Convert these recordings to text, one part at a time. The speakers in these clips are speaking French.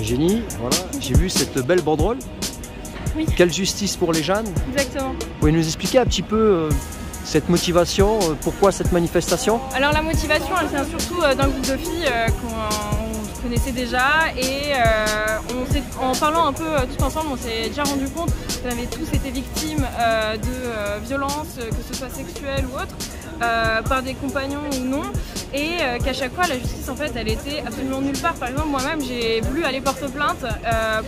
Jenny, voilà, j'ai vu cette belle banderole. Oui. Quelle justice pour les Jeannes. Exactement. Vous pouvez nous expliquer un petit peu cette motivation, pourquoi cette manifestation? Alors la motivation, elle vient surtout d'un groupe de filles qu'on connaissait déjà et en parlant un peu tout ensemble, on s'est déjà rendu compte qu'on avait tous été victimes de violences, que ce soit sexuelles ou autres, par des compagnons ou non, et qu'à chaque fois la justice en fait elle était absolument nulle part. Par exemple moi-même j'ai voulu aller porter plainte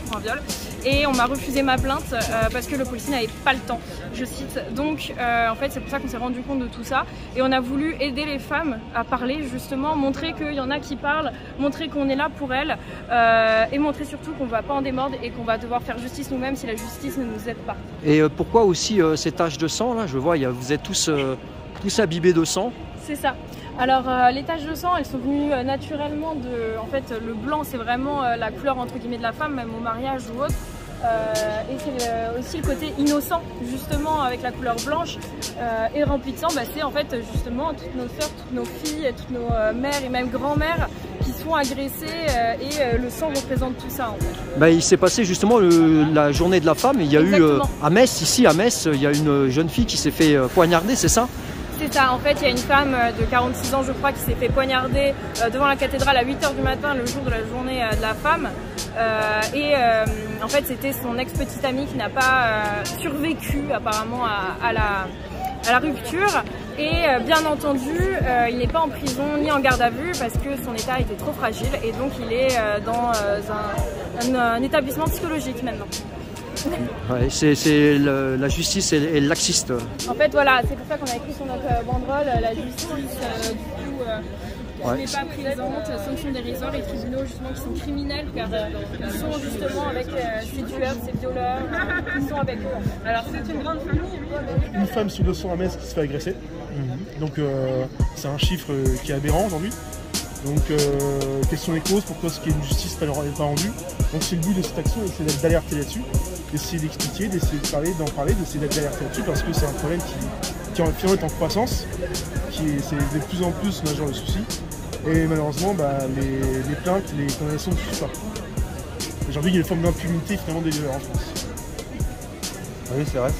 pour un viol et on m'a refusé ma plainte parce que le policier n'avait pas le temps, je cite. Donc en fait c'est pour ça qu'on s'est rendu compte de tout ça et on a voulu aider les femmes à parler justement, montrer qu'il y en a qui parlent, montrer qu'on est là pour elles et montrer surtout qu'on ne va pas en démordre et qu'on va devoir faire justice nous-mêmes si la justice ne nous aide pas. Et pourquoi aussi ces taches de sang là? Je vois, vous êtes tous imbibés de sang. C'est ça. Alors les taches de sang, elles sont venues naturellement de... En fait, le blanc, c'est vraiment la couleur entre guillemets de la femme, même au mariage ou autre. Et c'est aussi le côté innocent, justement, avec la couleur blanche et rempli de sang. C'est en fait justement toutes nos sœurs, toutes nos filles, toutes nos mères et même grand-mères qui sont agressées et le sang représente tout ça en fait. Il s'est passé justement la journée de la femme. Il y a eu à Metz, ici à Metz, il y a une jeune fille qui s'est fait poignarder, c'est ça? C'est ça, en fait il y a une femme de 46 ans je crois qui s'est fait poignarder devant la cathédrale à 8 h du matin le jour de la journée de la femme en fait c'était son ex-petite amie qui n'a pas survécu apparemment à la rupture et bien entendu il n'est pas en prison ni en garde à vue parce que son état était trop fragile et donc il est dans un établissement psychologique maintenant. Ouais, la justice est laxiste. En fait voilà, c'est pour ça qu'on a écrit sur notre banderole la justice n'est pas présente, sanction dérisoire et tribunaux justement qui sont criminels car ils sont justement avec ces tueurs, ces violeurs, ils sont avec eux. Alors c'est une grande famille. Une femme sous le sang à Metz qui se fait agresser. Donc c'est un chiffre qui est aberrant aujourd'hui. Donc quelles sont les causes, pourquoi ce qui est une justice n'est pas rendue. Donc c'est le but de cette action, c'est d'alerter là-dessus, d'essayer d'expliquer, d'essayer d'en parler, d'essayer d'alerter là-dessus parce que c'est un problème qui est en croissance, c'est de plus en plus majeur le souci. Et malheureusement les plaintes, les condamnations ne suivent pas. Aujourd'hui il y a une forme d'impunité finalement des violeurs en France. Oui c'est vrai,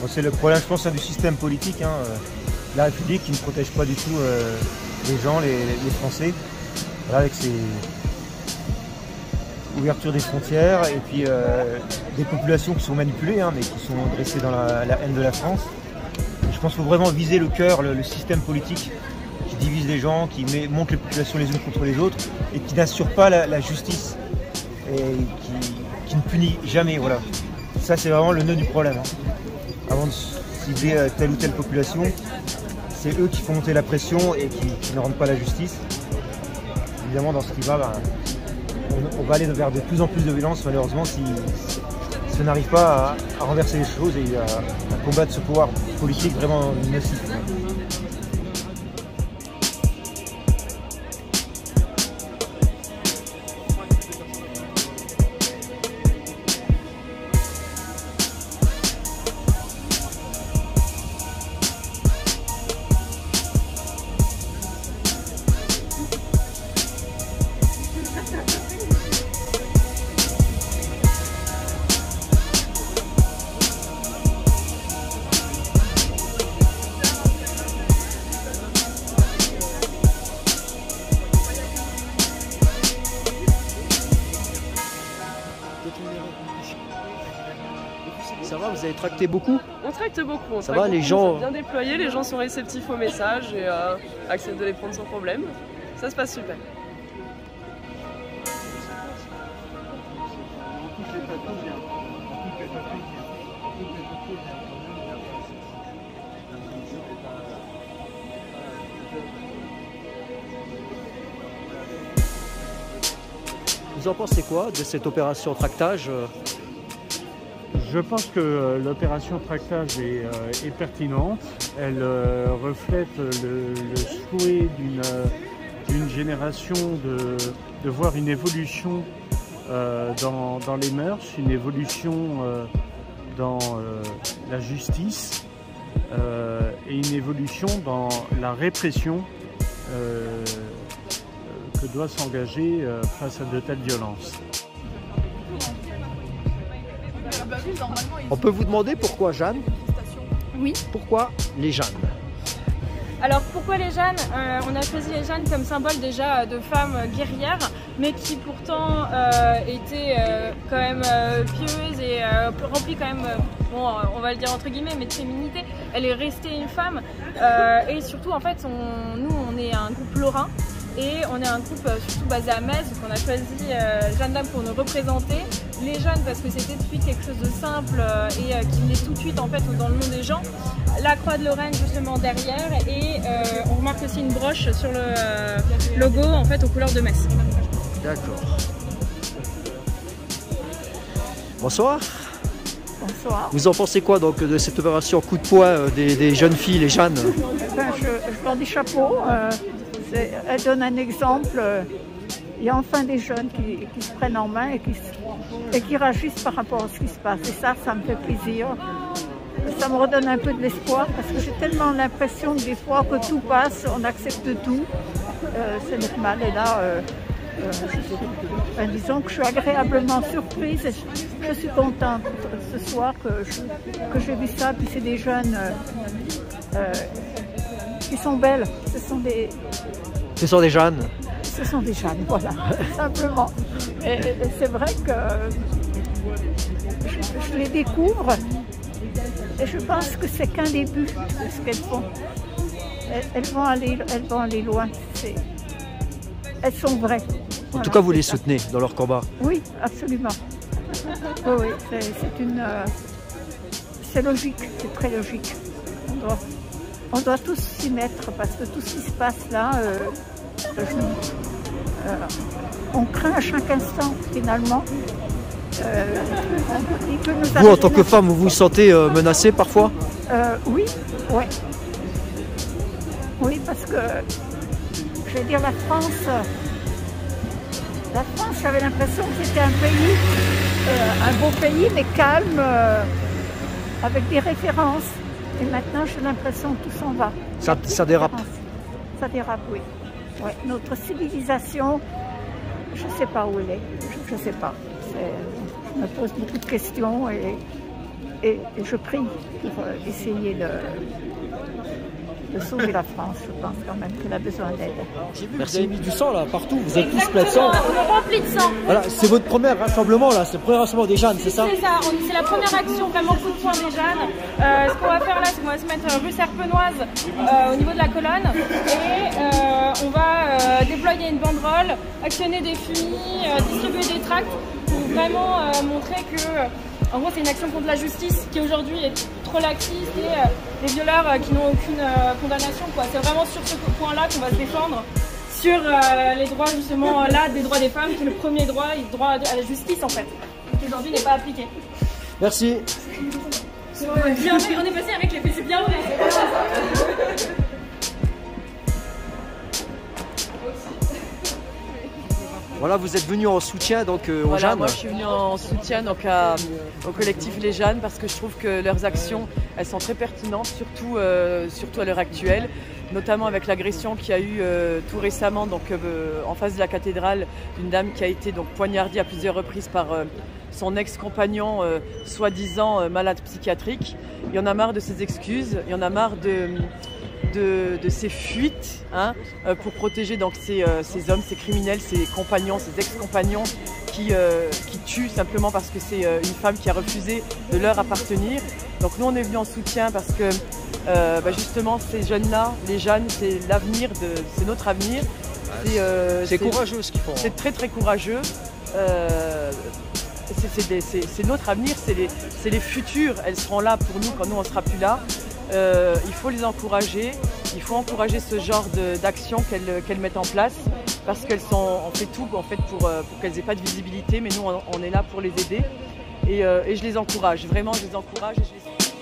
c'est le problème je pense du système politique, la République qui ne protège pas du tout les gens, les Français, voilà, avec ses ouvertures des frontières et puis des populations qui sont manipulées mais qui sont dressées dans la haine de la France. Et je pense qu'il faut vraiment viser le cœur, le système politique qui divise les gens, qui monte les populations les unes contre les autres et qui n'assure pas la justice et qui ne punit jamais. Voilà. Ça c'est vraiment le nœud du problème. Avant de cibler telle ou telle population, c'est eux qui font monter la pression et qui ne rendent pas la justice. Évidemment, dans ce qui va, on va aller vers de plus en plus de violence, malheureusement, si on n'arrive pas à renverser les choses et à combattre ce pouvoir politique vraiment nocif. Ça va, vous avez tracté beaucoup? On tracte beaucoup, ça va, les gens... bien déployés, les gens sont réceptifs aux messages et acceptent de les prendre sans problème. Ça se passe super. Vous en pensez quoi de cette opération tractage? Je pense que l'opération tractage est pertinente. Elle reflète le souhait d'une génération de voir une évolution dans les mœurs, une évolution dans la justice et une évolution dans la répression que doit s'engager face à de telles violences. On peut vous demander pourquoi Jeanne? Oui. Pourquoi les Jeannes? Alors pourquoi les Jeannes? On a choisi les Jeannes comme symbole déjà de femmes guerrières, mais qui pourtant étaient quand même pieuses et remplies quand même, bon, on va le dire entre guillemets, mais de féminité. Elle est restée une femme et surtout en fait, nous on est un groupe lorrain. Et on est un groupe surtout basé à Metz, donc on a choisi Jeanne d'Arc pour nous représenter. Les jeunes parce que c'était tout de suite quelque chose de simple et qui venait tout de suite en fait dans le nom des gens. La croix de Lorraine justement derrière et on remarque aussi une broche sur le logo en fait aux couleurs de Metz. D'accord. Bonsoir. Bonsoir. Vous en pensez quoi donc de cette opération coup de poing des jeunes filles, les Jeannes? Ben, je leur dis chapeau. Elle donne un exemple. Il y a enfin des jeunes qui se prennent en main et qui réagissent par rapport à ce qui se passe. Et ça me fait plaisir. Ça me redonne un peu de l'espoir parce que j'ai tellement l'impression que des fois que tout passe, on accepte tout. C'est normal. Et là, disons que je suis agréablement surprise. Et je suis contente ce soir que j'ai vu ça. Puis c'est des jeunes qui sont belles. Ce sont des Jeannes. Ce sont des Jeannes, voilà, simplement. Et c'est vrai que je les découvre et je pense que c'est qu'un début de ce qu'elles font. Elles vont aller loin. Elles sont vraies. En Voilà, tout cas, vous les ça. soutenez dans leur combat. Oui, absolument. Oui, c'est logique, c'est très logique. On doit tous s'y mettre parce que tout ce qui se passe là, on craint à chaque instant finalement. Vous, en tant que femme, vous vous sentez menacée parfois? Oui, ouais. Oui, parce que je vais dire la France, j'avais l'impression que c'était un pays, un beau pays, mais calme, avec des références. Et maintenant, j'ai l'impression que tout s'en va. Ça dérape. Ça dérape, oui. Ouais, notre civilisation, je ne sais pas où elle est. Je ne sais pas. Je me pose beaucoup de questions et je prie pour essayer de sauver la France. Je pense quand même qu'elle a besoin d'aide. Merci. Vous avez mis du sang là, partout. Vous êtes tous plein de sang. On est rempli de sang. Voilà, c'est votre premier rassemblement là, c'est le premier rassemblement des Jeannes, c'est ça? C'est ça, c'est la première action vraiment coup de poing des Jeannes. Ce qu'on va faire là, c'est qu'on va se mettre rue Serpenoise au niveau de la colonne et on va déployer une banderole, actionner des fumées, distribuer des tracts pour vraiment montrer que en gros c'est une action contre la justice qui aujourd'hui est trop laxiste et les violeurs qui n'ont aucune condamnation. C'est vraiment sur ce point-là qu'on va se défendre. Sur les droits justement là des droits des femmes, qui est le premier droit, le droit à la justice en fait, qui aujourd'hui n'est pas appliqué. Merci. Bien fait, on est passé avec les fessées bien hautes. Voilà, vous êtes venu en soutien donc aux Voilà, Jeannes. moi je suis venue en soutien donc, au collectif Les Jeannes parce que je trouve que leurs actions elles sont très pertinentes, surtout à l'heure actuelle, notamment avec l'agression qu'il y a eu tout récemment donc, en face de la cathédrale d'une dame qui a été donc, poignardée à plusieurs reprises par son ex-compagnon soi-disant malade psychiatrique. Il y en a marre de ses excuses, il y en a marre de ces fuites pour protéger donc, ces hommes, ces criminels, ces compagnons, ces ex-compagnons qui tuent simplement parce que c'est une femme qui a refusé de leur appartenir. Donc nous on est venus en soutien parce que justement ces jeunes-là, les jeunes, c'est l'avenir, c'est notre avenir. C'est courageux ce qu'ils font. C'est très très courageux. C'est notre avenir, c'est les futurs. Elles seront là pour nous quand nous on ne sera plus là. Il faut les encourager, il faut encourager ce genre d'action qu'elles mettent en place parce on fait tout en fait, pour qu'elles n'aient pas de visibilité, mais nous on est là pour les aider et je les encourage, vraiment je les encourage et je les soutiens.